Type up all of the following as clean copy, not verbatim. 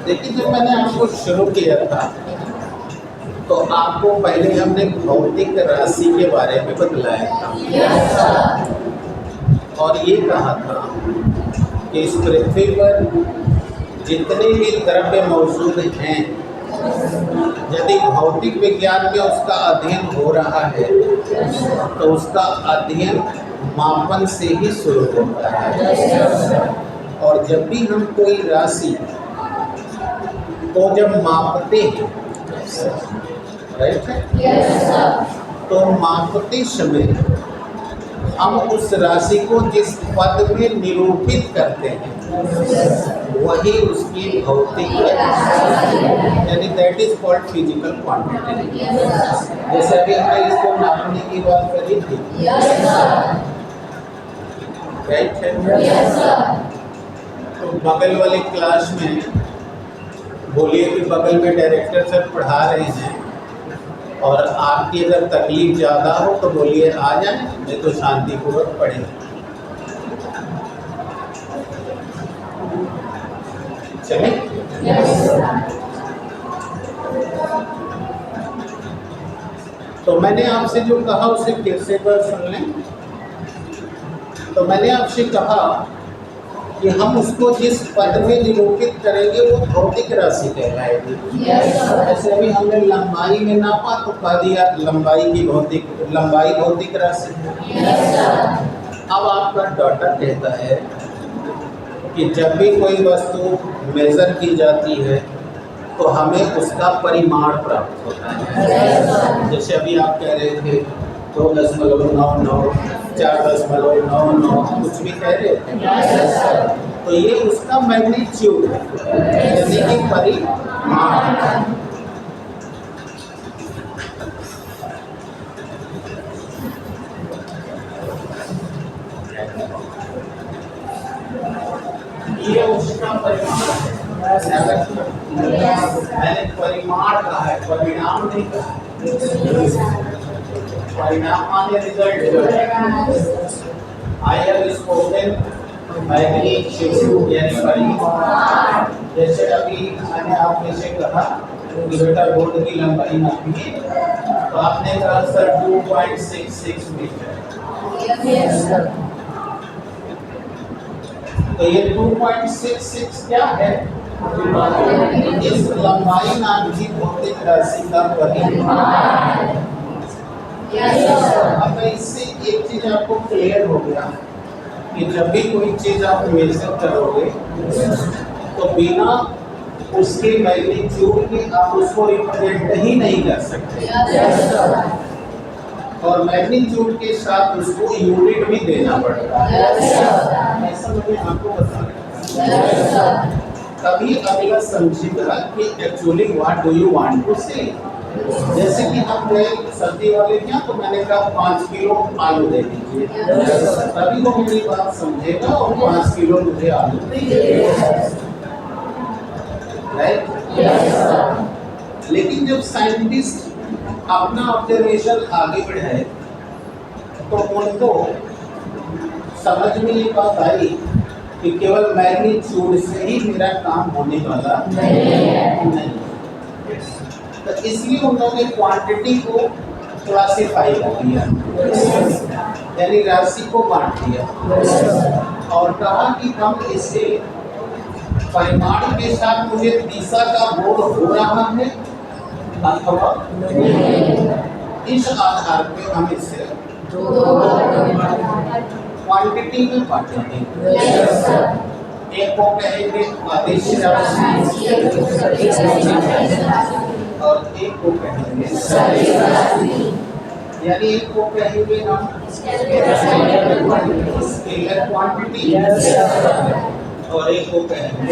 देखिए, जब मैंने आपको शुरू किया था तो आपको पहले हमने भौतिक राशि के बारे में बतलाया था और ये कहा था कि इस पृथ्वी पर जितने भी द्रव्य मौजूद हैं, यदि भौतिक विज्ञान में उसका अध्ययन हो रहा है तो उसका अध्ययन मापन से ही शुरू होता है। और जब भी हम कोई राशि को जब मापते हैं, राइट है, तो मापते समय हम उस राशि को जिस पद में निरूपित करते हैं वही उसकी भौतिक यानी that is called physical quantity. जैसे अभी हमने इसको नापने की बात करी थी, राइट है। तो बगल वाले क्लास में बोलिए कि बगल में डायरेक्टर सर पढ़ा रहे हैं और आपकी अगर तकलीफ ज़्यादा हो तो बोलिए आ जाए, नहीं तो शांतिपूर्वक पढ़ें। चलिए, तो मैंने आपसे जो कहा उसे फिर से एक बार सुन लें। तो मैंने आपसे कहा कि हम उसको जिस पद में निरूपित करेंगे वो भौतिक राशि कहलाएगी। जैसे अभी हमने लंबाई में नापा तो कह दिया लंबाई भौतिक राशि। अब आपका डॉटर कहता है कि जब भी कोई वस्तु मेजर की जाती है तो हमें उसका परिमाण प्राप्त होता है। जैसे अभी आप कह रहे थे 2.99, 4.99, कुछ भी कह रहे थे, तो ये उसका मैग्नीट्यूड है, यानी कि परिमाण। ये उसका परिमाण है। मैंने परिमाण कहा है, परिणाम नहीं कहा। परिणाम माने result. I have spoken magnitude यानी परिमाण। जैसे अभी मैंने आपने से कहा कि बेटा बोर्ड की लंबाई नापी, तो आपने कहा सर 2.66 मीटर। तो ये 2.66 क्या है? इस लंबाई नाम की भौतिक राशि का परिमाण। अब इससे एक चीज आपको क्लियर हो गया कि जब भी कोई चीज आप मेजर करोगे तो बिना उसके मैग्नीट्यूड के आप उसको रिप्रेजेंट ही नहीं कर सकते, और मैग्नीट्यूड के साथ उसको यूनिट भी देना पड़ता है। ऐसा मैंने आपको बताया। तभी अगला समझेगा कि actually what do you want to say. जैसे कि हम गए सब्जी वाले क्या, तो मैंने कहा 5 किलो आलू दे दीजिए, तभी वो मेरी बात समझेगा और 5 किलो मुझे आलू दे, राइट। लेकिन जब साइंटिस्ट अपना ऑब्जर्वेशन आगे बढ़ाए तो उनको समझ में ये बात आई कि केवल मैग्नीट्यूड से ही मेरा काम होने वाला नहीं। तो इसलिए उन्होंने क्वांटिटी को क्लासिफाई कर दिया, यानी राशि को बांट दिया और कहा कि हम इसे परिमाण के साथ मुझे दिशा का बोध हो रहा है अथवा इस आधार पे हम इसे क्वांटिटी में बांटेंगे। एक को कहेंगे आदेश राशि और एक को कहेंगे यानी एक को कहेंगे हम स्केलर क्वांटिटी और एक को कहेंगे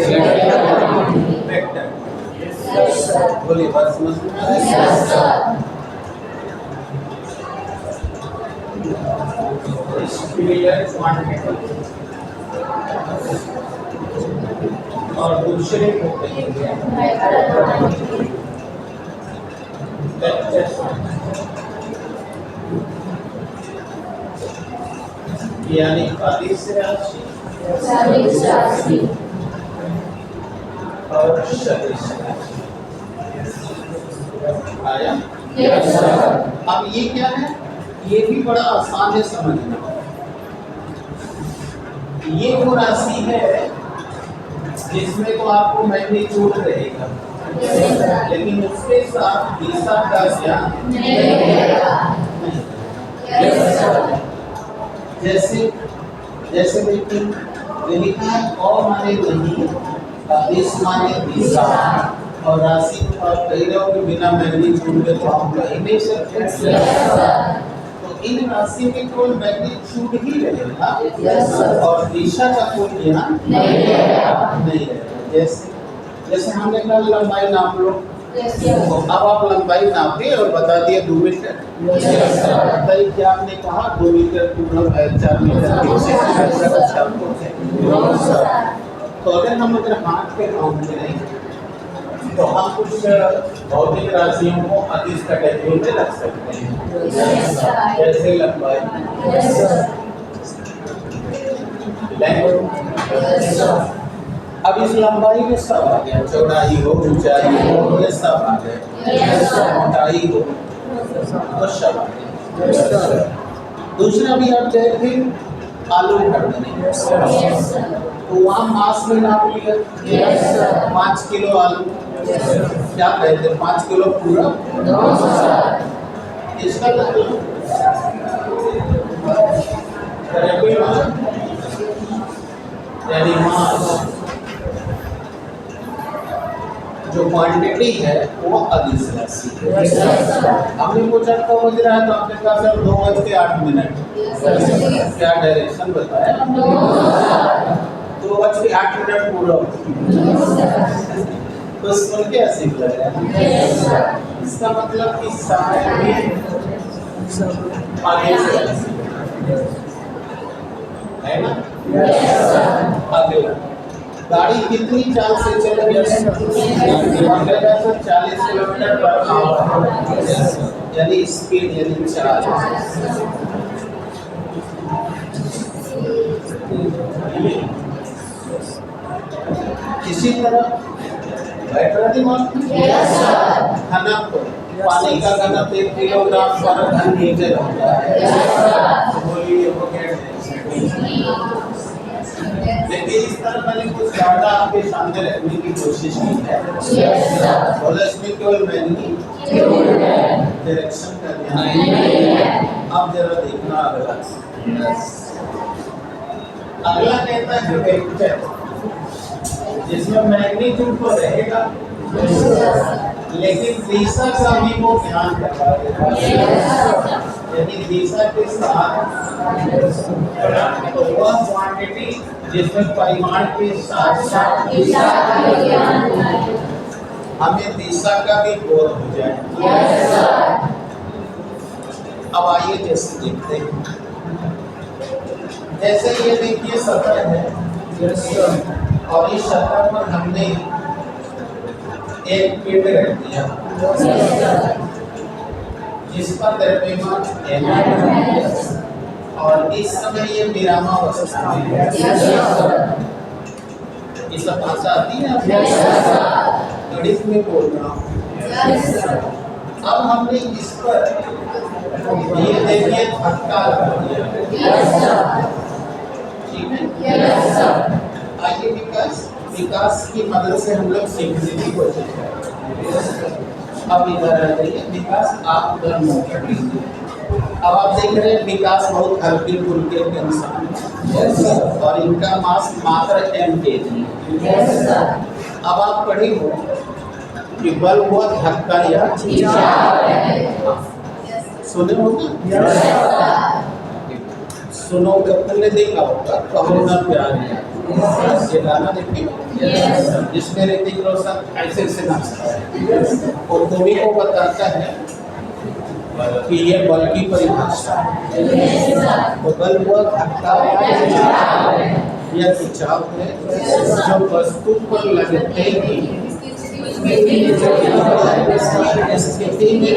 वेक्टर। बोलिए, बात समझ में आ रही है? स्केलर क्वांटिटी और दूसरे को कहेंगे यानी 40 राशि और सदिश आया। अब ये क्या है, ये भी बड़ा आसान है समझना। ये वो राशि है जिसमें तो आपको मैग्नीट्यूड रहेगा, लेकिन उसके साथ दिशा का ज्ञान नहीं। जैसे जैसे देखिए लिखा है और माने नहीं, इस माने दिशा, और राशि को आप कह रहे हो कि बिना मैग्नीट्यूड के तो आप कह नहीं सकते। तो इन राशि में केवल मैग्नीट्यूड ही रहेगा और दिशा का कोई ज्ञान नहीं रहेगा। जैसे जैसे हमने कल लंबाई नाप लो, तो अब आप लंबाई नापिए और बता दिए 2 मीटर। बताइए क्या आपने कहा 2 मीटर पूर्ण है, 4 मीटर तो अगर हाथ पे काउंट करें तो हम कुछ भौतिक राशियों को अधिक कैटेगरी में रख सकते हैं, जैसे लंबाई, अब इस लंबाई में सब आ गया, चौड़ाई हो, ऊंचाई हो, ये सब आ गया, मोटाई हो तो सब आ गया। दूसरा भी आप देखें आलू भर देने, तो वहाँ मास में नाप लिया 5 किलो आलू, क्या कहते हैं 5 किलो पूरा, इसका मतलब यानी मास जो क्वांटिटी है वो अदिश राशि है। हमने पूछा कब बज रहा है तो आपने कहा सर 2:08। क्या डायरेक्शन बताया, 2:08 पूरा। तो सुन के ऐसे लग रहा है, इसका मतलब कि समय भी आगे से है ना। अगला गाड़ी कितनी चाल से चल रही है, 40 किलोमीटर पर आवर, यानी स्पीड यानी चाल। इसी तरह घनत्व, पानी का घनत्व 1 किलोग्राम पर घन मीटर होता है। बोलिए वो लेकिन इस तरह मैंने कुछ ज्यादा आपके सामने रखने की कोशिश की है, और इसमें केवल मैंने डायरेक्शन का ध्यान। अब जरा देखना अगला कहता है वेक्टर, जिसमें मैग्नीट्यूड तो रहेगा लेकिन दिशा का भी वो ध्यान रखा देगा, यानी दिशा के साथ तो वह क्वांटिटी जिसमें परिमाण के साथ साथ हमें दिशा का भी बोध हो जाए। अब आइए जैसे देखते हैं, जैसे ये देखिए सतह है और इस सतह पर हमने एक पिंड रख दिया जिस पर द्रव्यमान m और इस समय ये विरामावस्था में है। ये सब भाषा आती है गणित में बोल रहा हूँ। अब हमने इस पर ये देखिए धक्का लगा दिया, ठीक है। आइए विकास की मदद से हम लोग सीखने की कोशिश करें। अब इधर आ जाइए, विकास आप उधर मुँह कर लीजिए। अब आप देख रहे हैं विकास बहुत हल्के फुल्के के इंसान और इनका मास मात्र mkg। अब आप पढ़ी हो कि बल हुआ धक्का या सुने होगा, सुनो तुमने देखा होगा कहो ना प्यार ये गाना देखिए जिसमें ऋतिक रोशन ऐसे ऐसे नाचता है और तुम्ही को बताता है कि ये बल की परिभाषा है। तो बल हुआ धक्का या खिंचाव है जो वस्तु पर लगते ही स्थिति में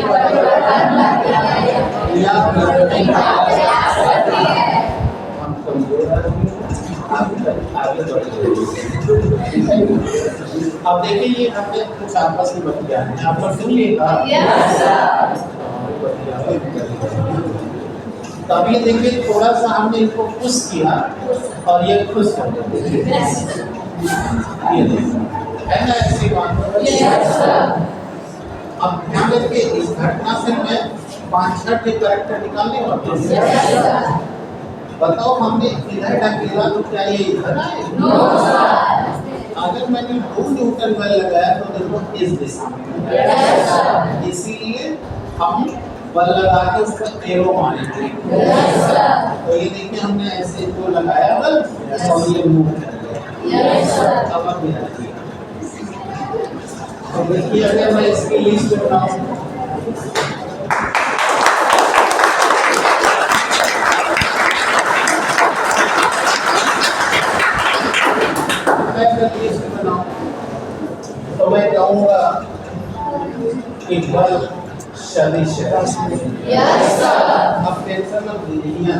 या हम कमजोर आगे बढ़ अब देखिए ये हमने कुछ आपस में बतिया है, आप लोग सुन लिएगा। तो अभी देखिए थोड़ा सा हमने इनको खुश किया और ये खुश हो गए। ये देखिए है ना ऐसी बात। अब ध्यान रखिए इस घटना से मैं 5-6 के कैरेक्टर निकालने वाला हूं। बताओ हमने इधर ढकेला तो क्या ये इधर आए? अगर मैंने 2 न्यूटन बल लगाया तो देखो इस दिशा में, इसीलिए हम बल लगा के उस पर एरो मारेंगे। तो ये देखिए हमने ऐसे जो लगाया बल और ये मूव कर गया। अब देखिए तो देखिए अगर मैं इसकी लिस्ट बनाऊं तो मैं कहूँगा कि बल सदिश है। अब टेंशन मत लीजिए,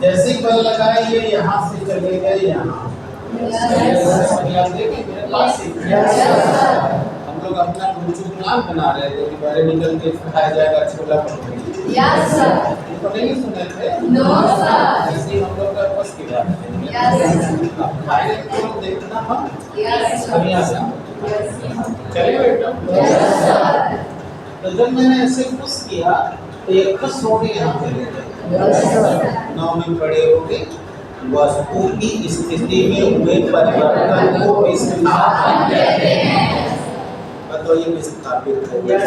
जैसे ही बल लगाए ये यहाँ से चले गए यहाँ। देखिए मेरे पास हम लोग अपना गुरुचु प्लान बना रहे थे कि बारे निकल के खाया जाएगा छोला भटूरे। तो नहीं सुने थे? ऐसे ही हम लोग का बस की बात है। अब खाएंगे तो देखना हम बढ़िया से चलिए बेटा। तो जब मैंने ऐसे खुश किया तो ये खुश हो गए यहाँ चले गए। 9 में खड़े हो गए। वस्तु की स्थिति में हुए परिवर्तन को विस्थापन कहते हैं। तो ये विस्थापित हो गया।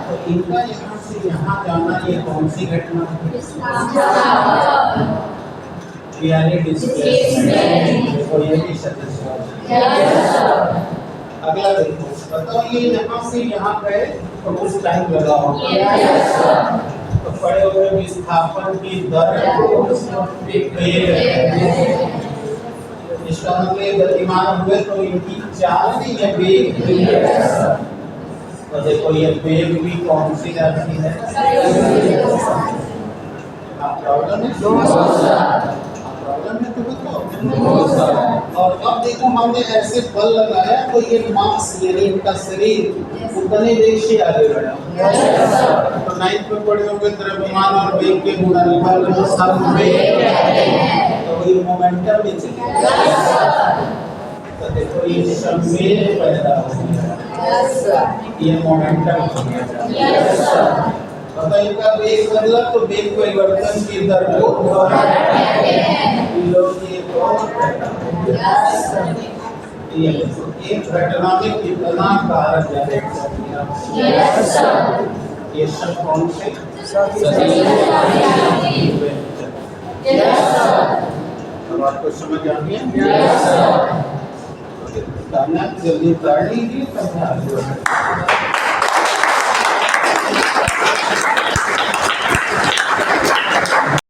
तो इनका यहाँ से यहाँ जाना ये कौन सी घटना है? यानी डिस्प्लेसमेंट। देखो ये भी सदस्य। अगला देखो बताओ ये यहाँ से यहाँ गए तो कुछ टाइम लगा होगा। तो पड़े हुए विस्थापन की दर इसका मतलब गतिमान हुए तो इनकी चाल भी है वेग। तो देखो ये वेग भी कौन सी राशि है? प्रॉब्लम है तो बताओ। और अब देखो हमने ऐसे बल लगाया तो ये मास यानी इनका शरीर उतने वेग से आगे बढ़ा। तो 9th में पढ़े होंगे द्रव्यमान और वेग के गुणनफल को संवेग कहते हैं। तो ये मोमेंटम भी चलेगा। तो देखो ये संवेग पैदा हो गया, ये मोमेंटम हो गया। तो इनका वेग बदला तो वेग परिवर्तन की दर को त्वरण कहते हैं। लोग ये एक घटना में कितना कारक है? ये सब कौन से? अब आपको समझ आ गया? जल्दी कर लीजिए।